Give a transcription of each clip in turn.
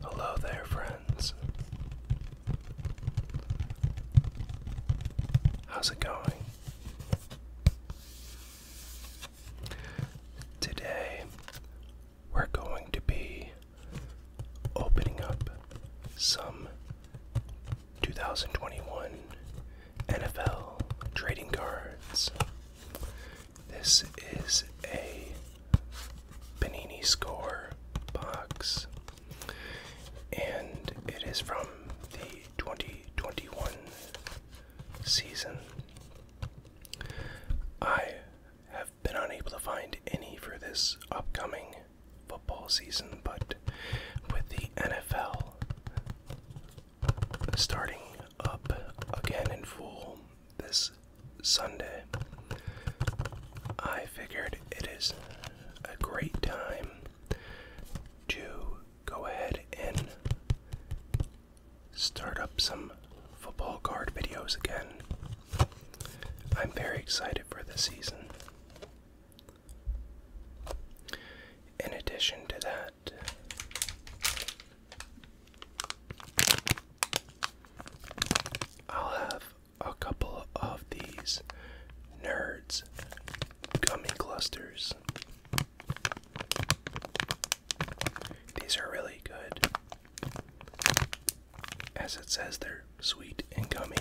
Hello there, friends. How's it going? Today, we're going to be opening up some 2021 NFL trading cards. This is a Panini Score box, and it is from the 2021 season. I have been unable to find any for this upcoming football season, but with the NFL starting up again in full this Sunday, I figured it is a great time to go ahead and start up some football card videos again. I'm very excited for the season. In addition to that, I'll have a couple of these Nerds gummy clusters. These are really good. As it says, they're sweet and gummy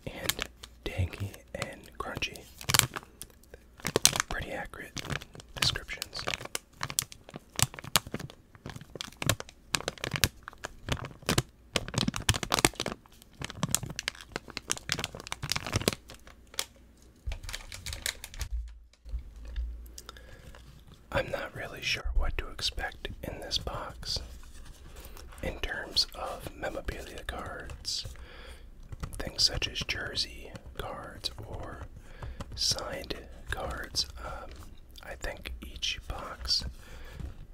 and tangy and crunchy. Pretty accurate descriptions. I'm not really sure what to expect in this box in terms of memorabilia cards, things such as jersey cards or signed cards. I think each box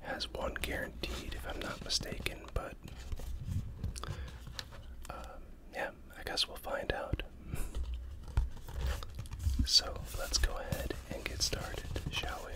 has one guaranteed, if I'm not mistaken, but yeah, I guess we'll find out. So let's go ahead and get started, shall we?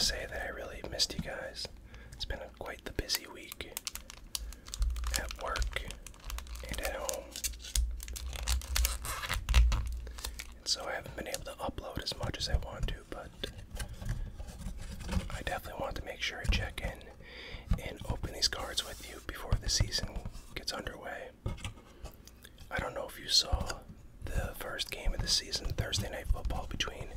Say that I really missed you guys. It's been quite the busy week at work and at home, and so I haven't been able to upload as much as I want to, but I definitely want to make sure I check in and open these cards with you before the season gets underway. I don't know if you saw the first game of the season, Thursday Night Football, between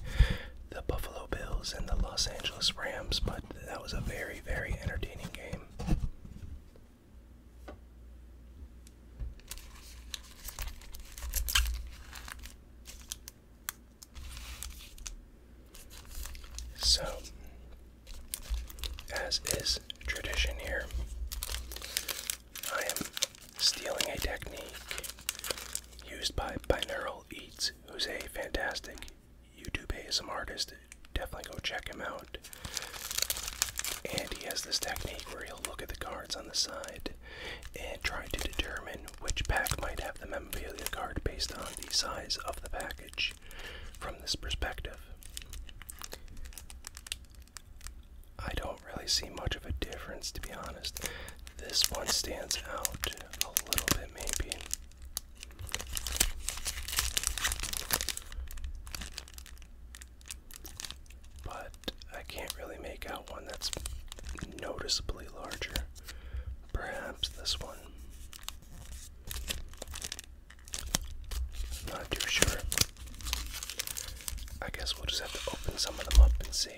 the Buffalo Bills and the Los Angeles Rams, but that was a very, very entertaining game. So, as is tradition here, I am stealing a technique used by Binaural Eats, who's a fantastic YouTube ASMR artist. Definitely go check him out. And he has this technique where he'll look at the cards on the side and try to determine which pack might have the memorabilia card based on the size of the package from this perspective. I don't really see much of a difference, to be honest. This one stands out a little bit, maybe. I can't really make out one that's noticeably larger. Perhaps this one. Not too sure. I guess we'll just have to open some of them up and see.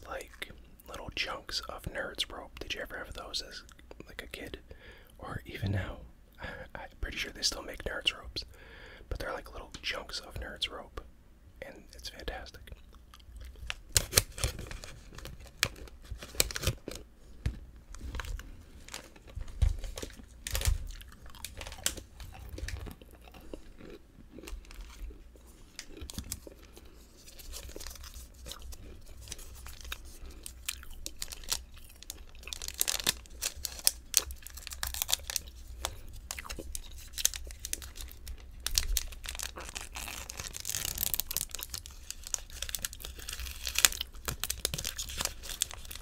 like little chunks of Nerds rope. Did you ever have those as like a kid? Or even now? I'm pretty sure they still make Nerds ropes. But they're like little chunks of Nerds rope. And it's fantastic.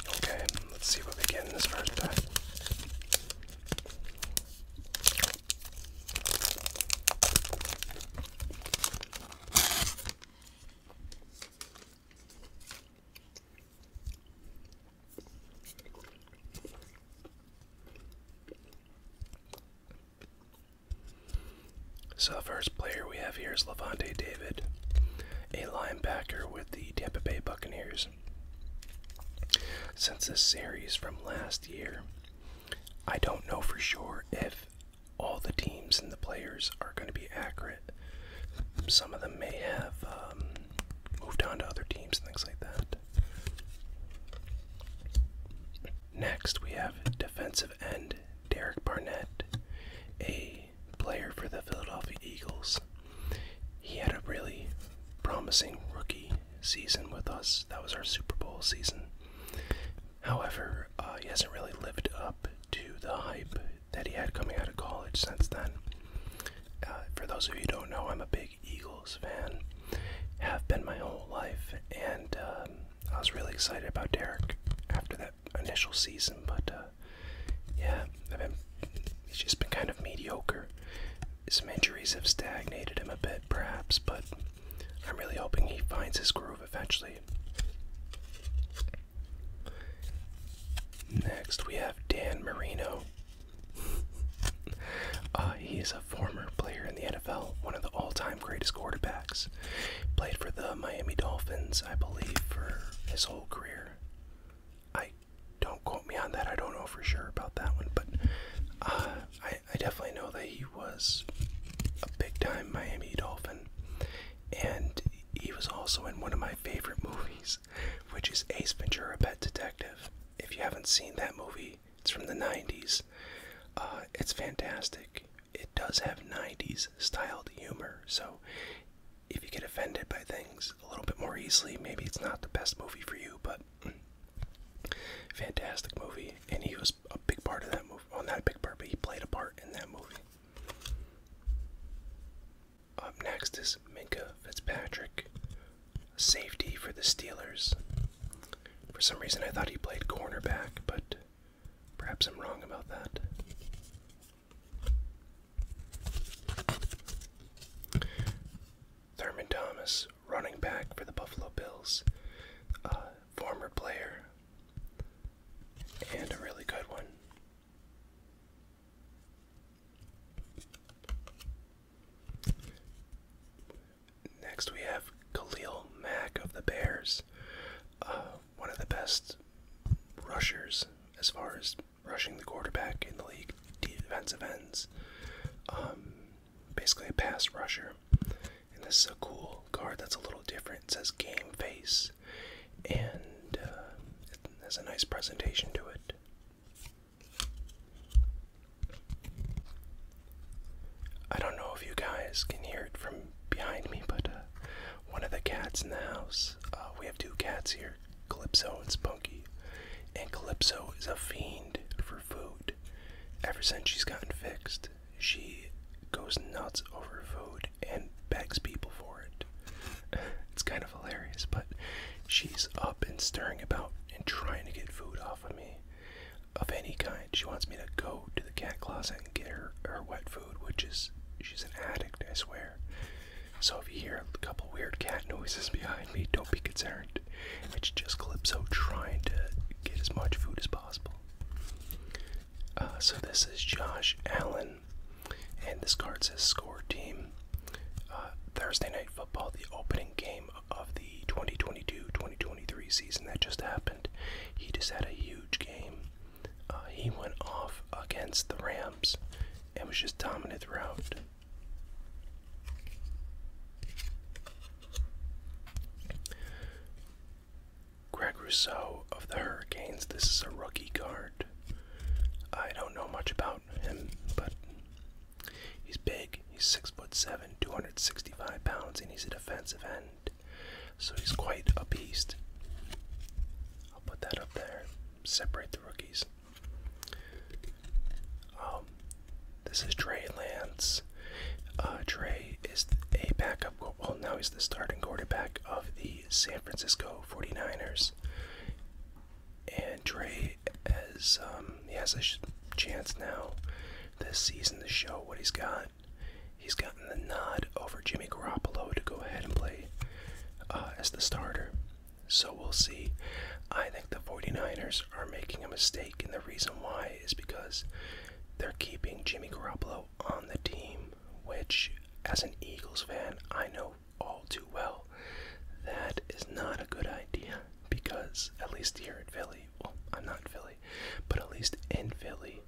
Okay, let's see what we get in this first pack. So the first player we have here is Levante David, a linebacker with the Tampa Bay Buccaneers. Since this series from last year, I don't know for sure if all the teams and the players are going to be accurate. Some of them may have moved on to other teams and things like that. Next, we have defensive end Derek Barnett, a player for the Philadelphia Eagles. He had a really promising rookie season with us. That was our Super Bowl season. However, he hasn't really lived up to the hype that he had coming out of college since then. For those of you who don't know, I'm a big Eagles fan. Have been my whole life, and I was really excited about Derek after that initial season, but yeah, he's just been kind of mediocre. Some injuries have stagnated him a bit, perhaps, but I'm really hoping he finds his groove eventually. Next, we have Dan Marino. He is a former player in the NFL, one of the all-time greatest quarterbacks. Played for the Miami Dolphins, I believe, for his whole career. Don't quote me on that, I don't know for sure about that one, but I definitely know that he was a big-time Miami Dolphin, and he was also in one of my favorite movies, which is Ace Ventura: Pet Detective. If you haven't seen that movie, it's from the 90s. It's fantastic. It does have 90s styled humor, so if you get offended by things a little bit more easily, maybe it's not the best movie for you, but fantastic movie, and he was a big part of that movie. Well, not a big part, but he played a part in that movie. Up next is Minka Fitzpatrick, safety for the Steelers. For some reason I thought he played cornerback, but perhaps I'm wrong about that. Thurman Thomas, running back for the Buffalo Bills. Former player, and a really good one. Next we have Khalil Mack of the Bears. One of the best rushers as far as rushing the quarterback in the league, defensive ends. Basically a pass rusher. And this is a cool card that's a little different. It says Game Face, and it has a nice presentation to it. I don't know if you guys can hear it from behind me, but one of the cats in the house, we have two cats here, Calypso and Spunky, and Calypso is a fiend for food. Ever since she's gotten fixed, she goes nuts over food and begs people for it. It's kind of hilarious, but she's up and stirring about and trying to get food off of me of any kind. She wants me to go to the cat closet and get her wet food, which is, she's an addict, I swear. So if you hear a couple weird cat noises behind me, don't be concerned. It's just Calypso trying to get as much food as possible. So this is Josh Allen, and this card says Score Team. Thursday Night Football, the opening game of the 2022-2023 season that just happened. was just dominant throughout. Greg Rousseau of the Hurricanes. This is a rookie card. I don't know much about him, but he's big. He's 6'7", 265 pounds, and he's a defensive end. So he's quite a beast. I'll put that up there. Separate the rookies. This is Trey Lance. Trey is a backup. Well, now he's the starting quarterback of the San Francisco 49ers. And Trey he has a chance now this season to show what he's got. He's gotten the nod over Jimmy Garoppolo to go ahead and play as the starter. So we'll see. I think the 49ers are making a mistake, and the reason why is because they're keeping Jimmy Garoppolo on the team, which, as an Eagles fan, I know all too well that is not a good idea, because at least here in Philly, well, I'm not in Philly, but at least in Philly,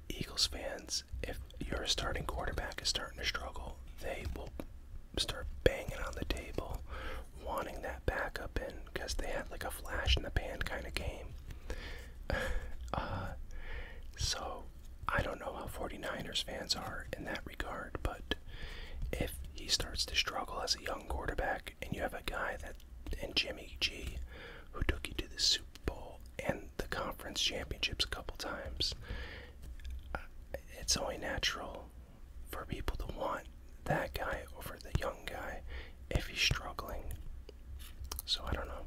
Eagles fans, if your starting quarterback is starting to struggle, they will start banging on the table, wanting that backup in, because they had like a flash in the pan kind of game. So I don't know how 49ers fans are in that regard, but if he starts to struggle as a young quarterback, and you have a guy that, and Jimmy G, who took you to the Super Bowl and the conference championships a couple times, it's only natural for people to want that guy over the young guy if he's struggling. So I don't know.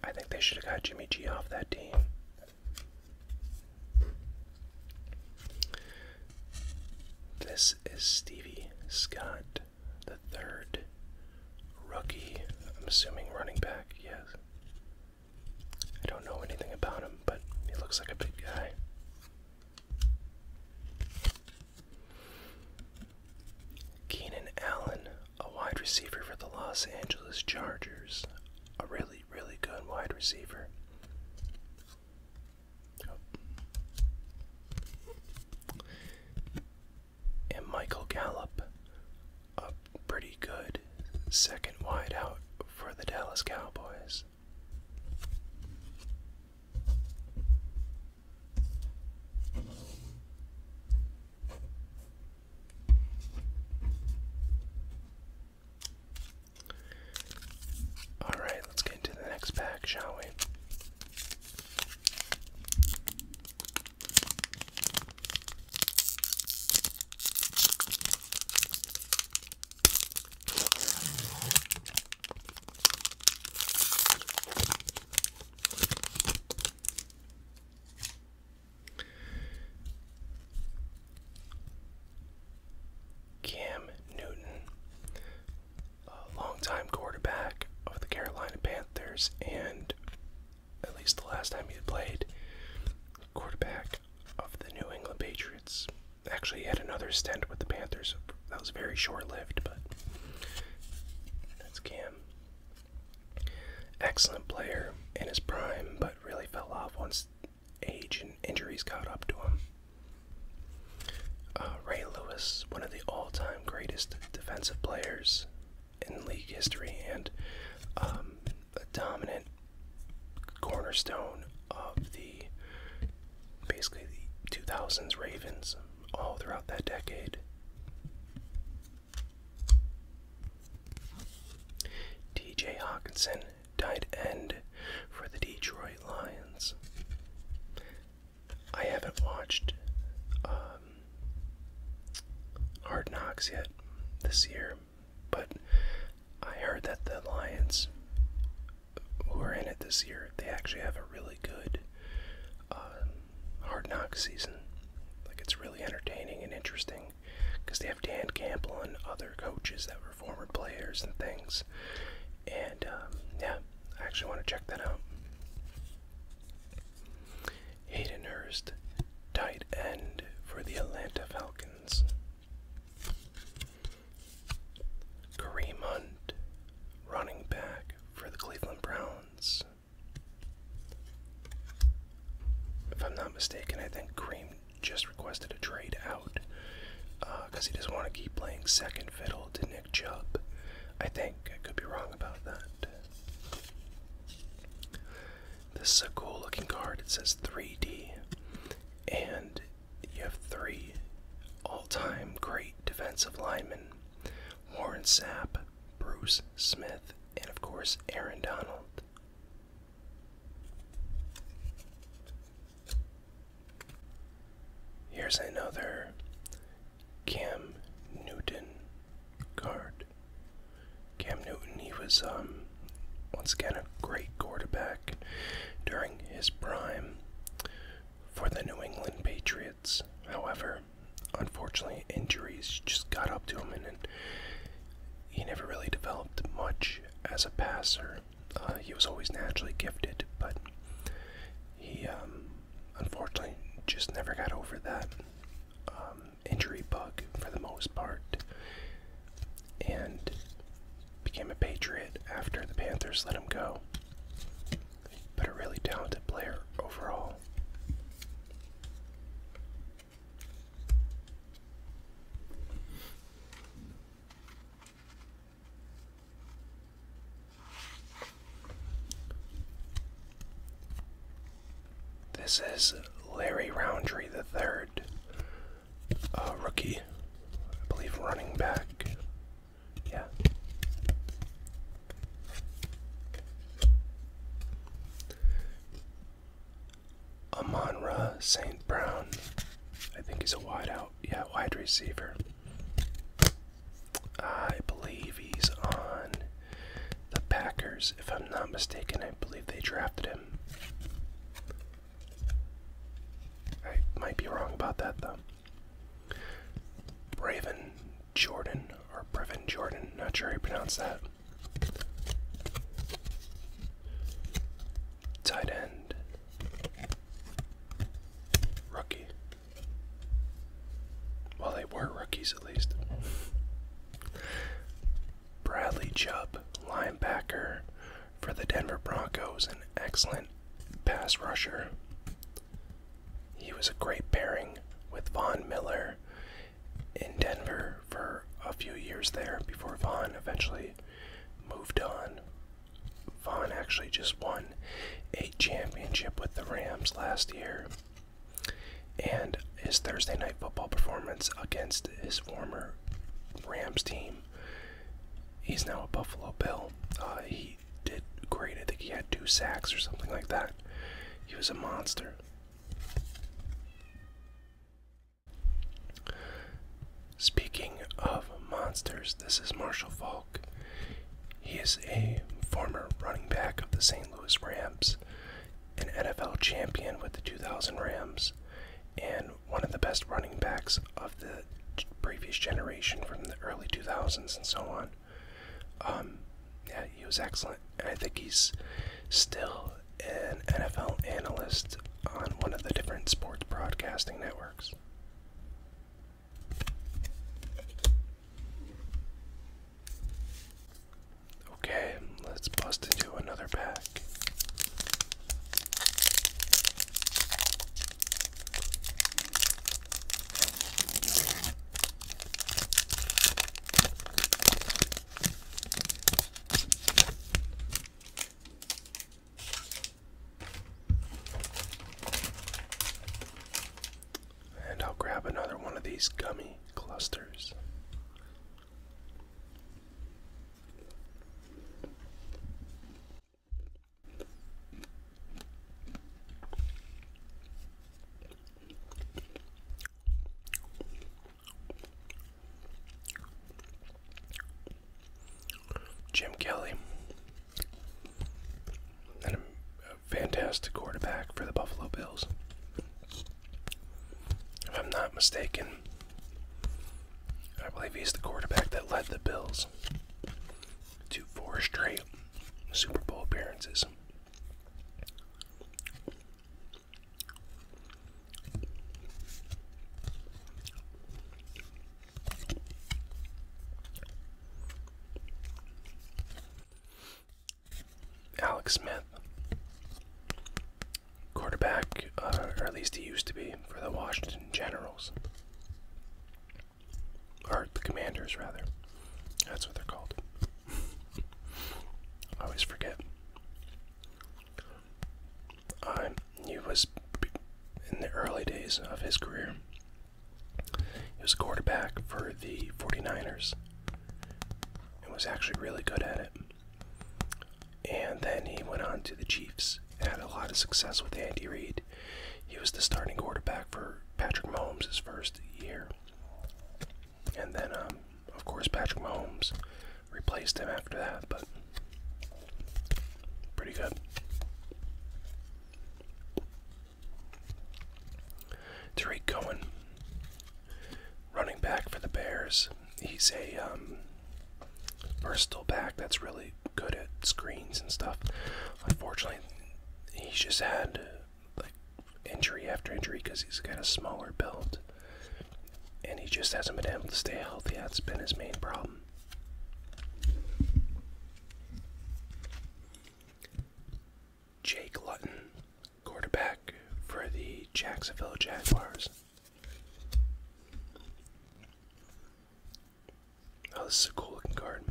I think they should have got Jimmy G off that team. This is Stevie Scott, the third rookie. I'm assuming running back, yes. I don't know anything about him, but he looks like a big guy. Keenan Allen, a wide receiver for the Los Angeles Chargers. A really, really good wide receiver. And Michael Gallup, a pretty good second wide out for the Dallas Cowboys. Alright, let's get into the next pack, shall we? Cam Newton, a longtime quarterback of the Carolina Panthers, and at least the last time he had played, quarterback of the New England Patriots. Actually, he had another stint with the Panthers that was very short-lived, but that's Cam. Excellent player in his prime, but really fell off once age and injuries caught up to him. Ray Lewis, one of the all-time greatest defensive players in league history, and a dominant cornerstone of basically the 2000s Ravens all throughout that decade. TJ Hawkinson, tight end for the Detroit Lions. I haven't watched Hard Knocks yet this year, but I heard that the Lions, who are in it this year, they actually have a really good Hard Knocks season. Like, it's really entertaining and interesting because they have Dan Campbell and other coaches that were former players and things. And yeah, I actually want to check that out. Hayden Hurst, tight end for the Atlanta Falcons. Kareem Hunt, running back for the Cleveland Browns. If I'm not mistaken, I think Kareem just requested a trade out because he doesn't want to keep playing second fiddle to Nick Chubb. I think. I could be wrong about that. This is a cool looking card. It says 3D, and you have 3 all-time great defensive linemen: Warren Sapp, Bruce Smith, and of course Aaron Donald. Here's another Cam Newton card. Cam Newton, he was once again a great quarterback during his prime for the New England Patriots. However, unfortunately, injuries just got up to him, and he never really developed much as a passer. He was always naturally gifted, but he unfortunately just never got over that injury bug for the most part, and became a Patriot after the Panthers let him go. But a really talented player overall. This is Larry Roundtree III, a rookie, I believe running back. Yeah. Amon-Ra St. Brown, I think he's a wideout. Yeah, wide receiver. I believe he's on the Packers, if I'm not mistaken. I believe they drafted him. I might be wrong about that, though. Brevin Jordan, or Brevin Jordan, not sure how you pronounce that. Tight end. Rookie. Well, they were rookies at least. Bradley Chubb, linebacker for the Denver Broncos, an excellent pass rusher. He was a great pairing with Von Miller in Denver for a few years there before Von eventually moved on. Von actually just won a championship with the Rams last year, and his Thursday night football performance against his former Rams team, he's now a Buffalo Bill. He did great. I think he had 2 sacks or something like that. He was a monster. Speaking of monsters, this is Marshall Faulk. He is a former running back of the St. Louis Rams, an NFL champion with the 2000 Rams, and one of the best running backs of the previous generation from the early 2000s and so on. Yeah, he was excellent, and I think he's still an NFL analyst on one of the different sports broadcasting networks. Okay, let's bust into another pack. And I'll grab another one of these gummy clusters. Jim Kelly, and a fantastic quarterback for the Buffalo Bills. If I'm not mistaken, I believe he's the quarterback that led the Bills to 4 straight Super Bowl appearances. Alex Smith, quarterback, or at least he used to be, for the Washington Generals. receivers, rather. That's what they're called. I always forget. He was in the early days of his career. He was a quarterback for the 49ers and was actually really good at it. And then he went on to the Chiefs, had a lot of success with Andy Reid. He was the starting quarterback for Patrick Mahomes his first year. And then, of course, Patrick Mahomes replaced him after that, but pretty good. Tariq Cohen, running back for the Bears. He's a versatile back that's really good at screens and stuff. Unfortunately, he's just had like injury after injury because he's got a smaller build, and he just hasn't been able to stay healthy. That's been his main problem. Jake Luton, quarterback for the Jacksonville Jaguars. Oh, this is a cool looking card.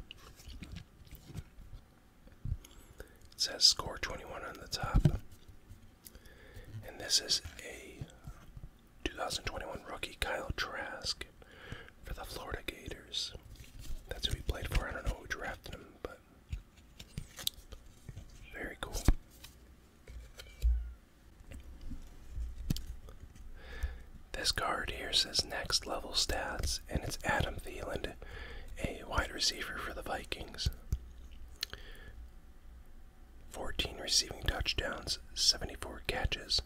It says score 21 on the top. And this is a 2021 rookie, Kyle Trask, for the Florida Gators. That's who he played for. I don't know who drafted him, but very cool. This card here says next level stats, and it's Adam Thielen, a wide receiver for the Vikings. 14 receiving touchdowns, 74 catches,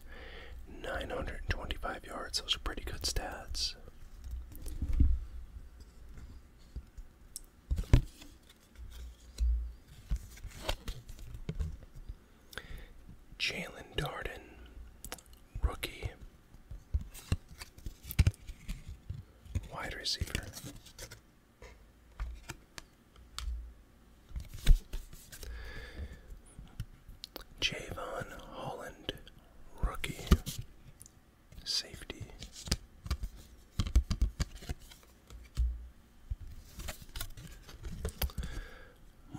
925 yards. Those are pretty good stats. Jalen Darden, rookie, wide receiver. Javon Holland, rookie, safety.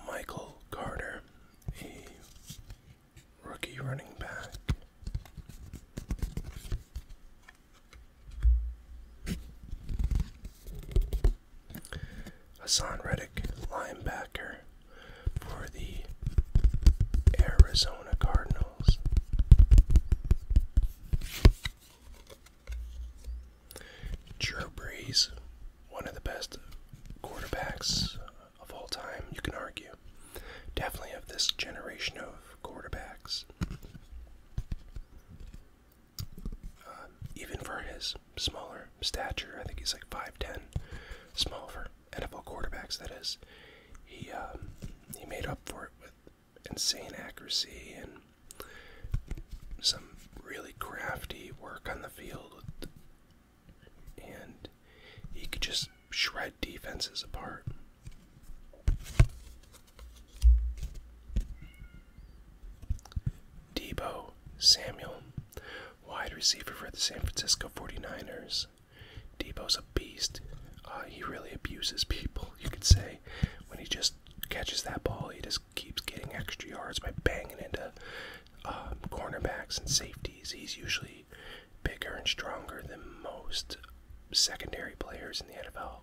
Michael Carter, a rookie running back. Hassan Reddick, linebacker for the Arizona Cardinals. Drew Brees, one of the best quarterbacks of all time, you can argue. Definitely of this generation of quarterbacks. Even for his smaller stature, I think he's like 5'10", small for NFL quarterbacks, that is. He made up for it with insane accuracy and some really crafty work on the field, and he could just shred defenses apart. Deebo Samuel, wide receiver for the San Francisco 49ers. Deebo's a beast. He really abuses people, you could say. When he just catches that ball, he just keeps getting extra yards by banging into cornerbacks and safeties. He's usually bigger and stronger than most secondary players in the NFL.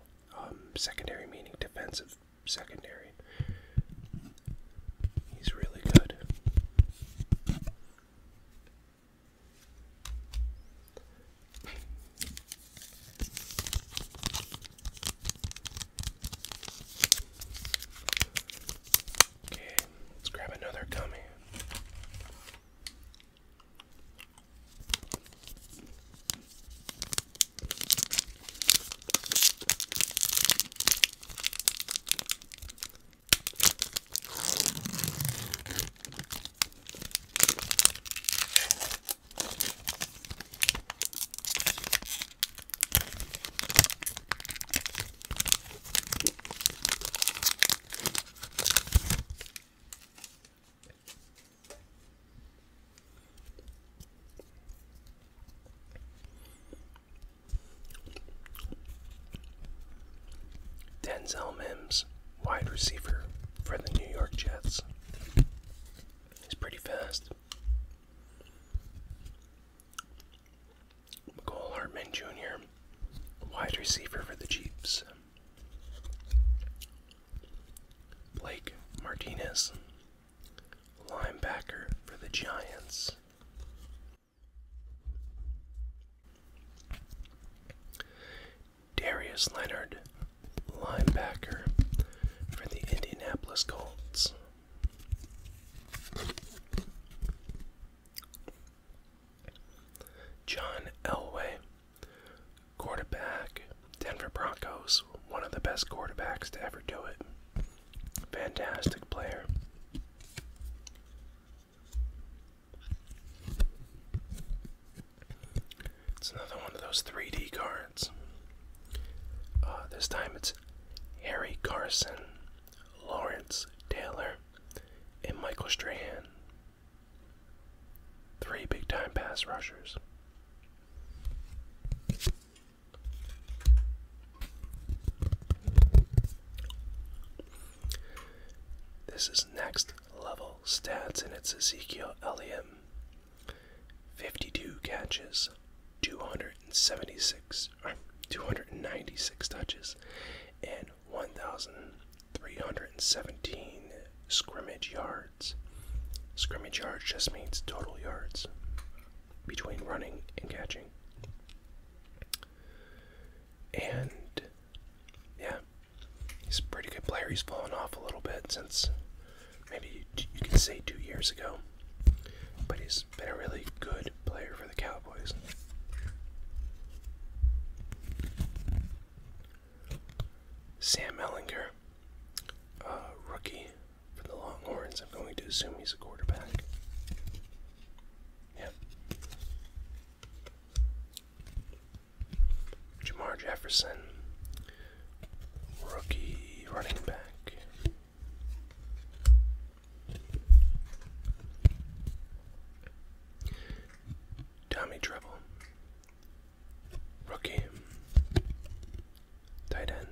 Secondary meaning defensive secondary. He's really good. Okay, let's grab another gummy. Denzel Mims, wide receiver for the New York Jets. He's pretty fast. Cole Hartman Jr., wide receiver for the Chiefs. Blake Martinez, linebacker for the Giants. Darius Leonard, linebacker for the Indianapolis Colts. John Elway, quarterback, Denver Broncos, one of the best quarterbacks to ever do it. Fantastic player. It's another one of those 3D cards. This time it's Harry Carson, Lawrence Taylor, and Michael Strahan. 3 big-time pass rushers. This is next level stats, and it's Ezekiel Elliott. 52 catches, 296 touches, and 1,317 scrimmage yards. Scrimmage yards just means total yards between running and catching. And yeah, he's a pretty good player. He's fallen off a little bit since maybe you could say 2 years ago, but he's been a really good player for the Cowboys. Sam Ellinger, rookie for the Longhorns. I'm going to assume he's a quarterback. Yep. Jamar Jefferson, rookie running back. Tommy Treble, rookie tight end.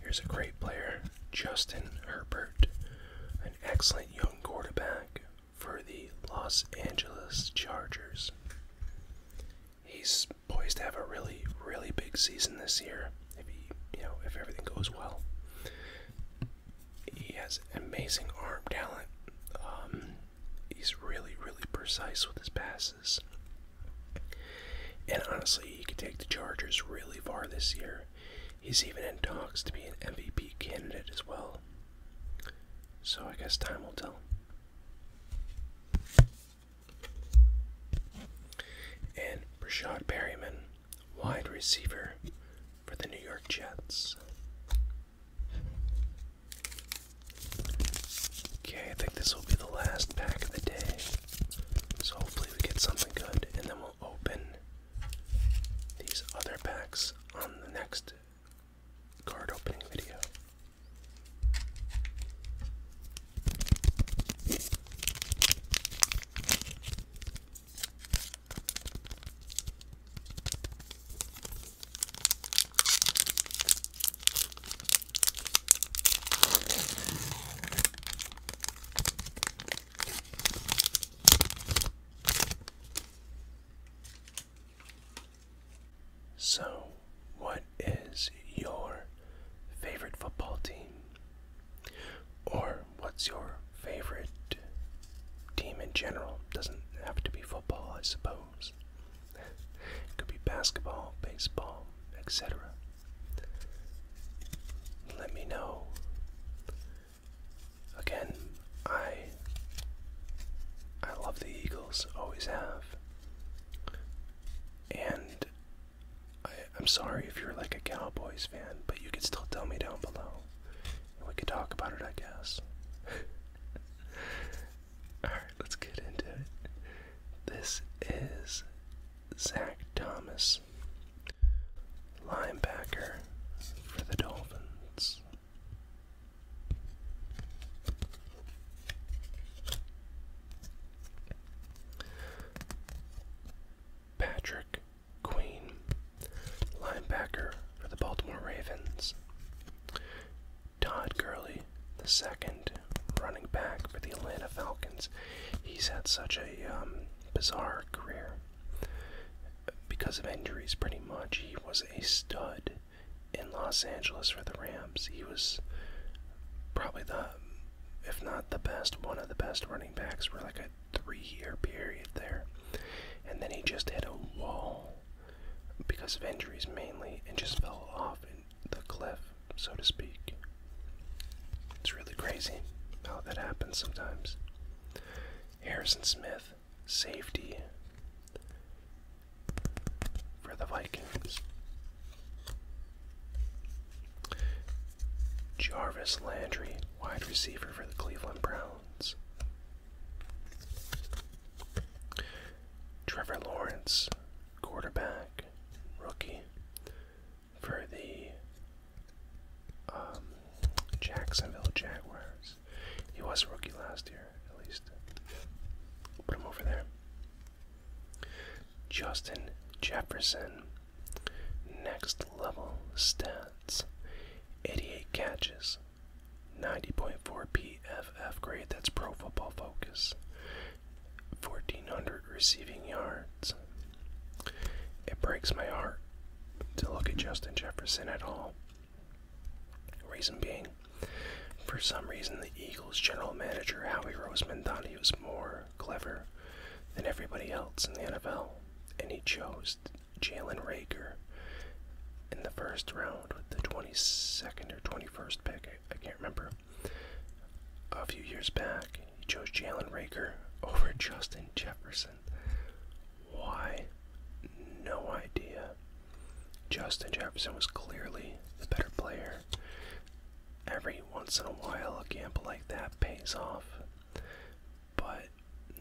Here's a great player, Justin Herbert, an excellent young quarterback for the Los Angeles Chargers. He's poised to have a really, really big season this year if everything goes well. He has amazing arm talent. He's really, really precise with his passes. And honestly, he could take the Chargers really far this year. He's even in talks to be an MVP candidate as well. So I guess time will tell. And Rashad Perryman, wide receiver for the New York Jets. Okay, I think this will be the last pack of the day. So hopefully we get something good, and then we'll open these other packs on the next card opening video. So, what is your favorite football team? Or what's your favorite team in general? Doesn't have to be football, I suppose. It could be basketball, baseball, etc. Let me know. Again, I love the Eagles, always have. And I'm sorry if you're like a Cowboys fan, but you could still tell me down below, and we could talk about it, I guess. Alright, let's get into it. This is Zach Thomas, linebacker for the Dolphins. Patrick Queen, Lawrence. He's had such a bizarre career because of injuries, pretty much. He was a stud in Los Angeles for the Rams. He was probably if not the best, one of the best running backs for like a 3-year period there. And then he just hit a wall because of injuries mainly and just fell off the cliff, so to speak. It's really crazy how that happens sometimes. Harrison Smith, safety for the Vikings. Jarvis Landry, wide receiver for the Cleveland Browns. Trevor Lawrence, quarterback, rookie for the Jacksonville Jaguars. He was a rookie last year, at least. Put him over there. Justin Jefferson, next level stats. 88 catches, 90.4 PFF grade, that's Pro Football Focus. 1,400 receiving yards. It breaks my heart to look at Justin Jefferson at all. Reason being, for some reason the Eagles general manager Howie Roseman thought he was more clever than everybody else in the NFL, and he chose Jalen Reagor in the first round with the 22nd or 21st pick, I can't remember. A few years back, he chose Jalen Reagor over Justin Jefferson. Why? No idea. Justin Jefferson was clearly the better player. Every once in a while, a gamble like that pays off, but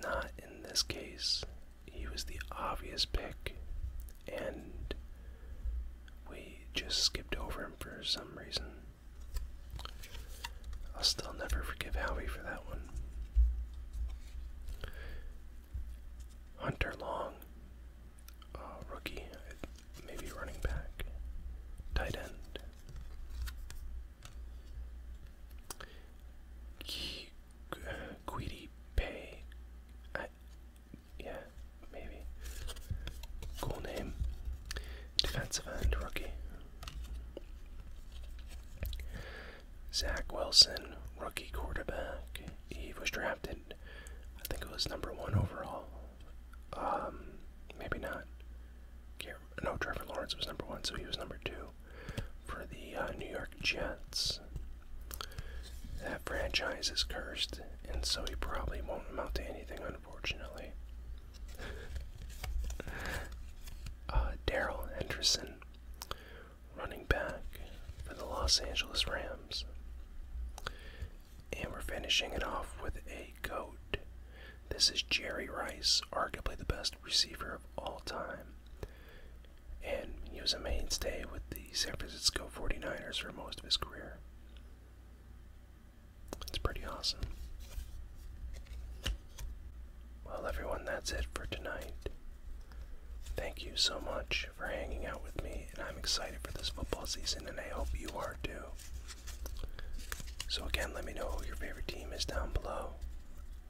not in this case. He was the obvious pick, and we just skipped over him for some reason. I'll still never forgive Howie for that one. Hunter Long, rookie, maybe running back, tight end. Queedy Pay, yeah, maybe. Cool name. Defensive end, rookie. Zach Wilson, rookie quarterback. He was drafted, I think it was number 1 overall. Maybe not. No, Trevor Lawrence was number 1, so he was number 2 for the New York Jets. That franchise is cursed, and so he probably won't amount to anything, unfortunately. Darrell Henderson, running back for the Los Angeles Rams. And we're finishing it off with a GOAT. This is Jerry Rice, arguably the best receiver of all time. And he was a mainstay with the San Francisco 49ers for most of his career. It's pretty awesome. Well, everyone, that's it for tonight. Thank you so much for hanging out with me, and I'm excited for this football season, and I hope you are too. So again, let me know who your favorite team is down below.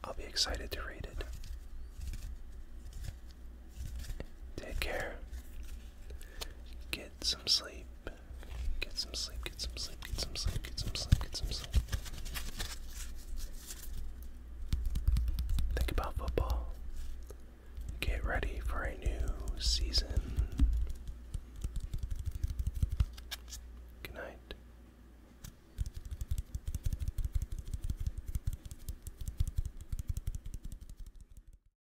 I'll be excited to read it. Take care. Get some sleep. Get some sleep, get some sleep, get some sleep, get some sleep, get some sleep. Think about football. Get ready for a new season.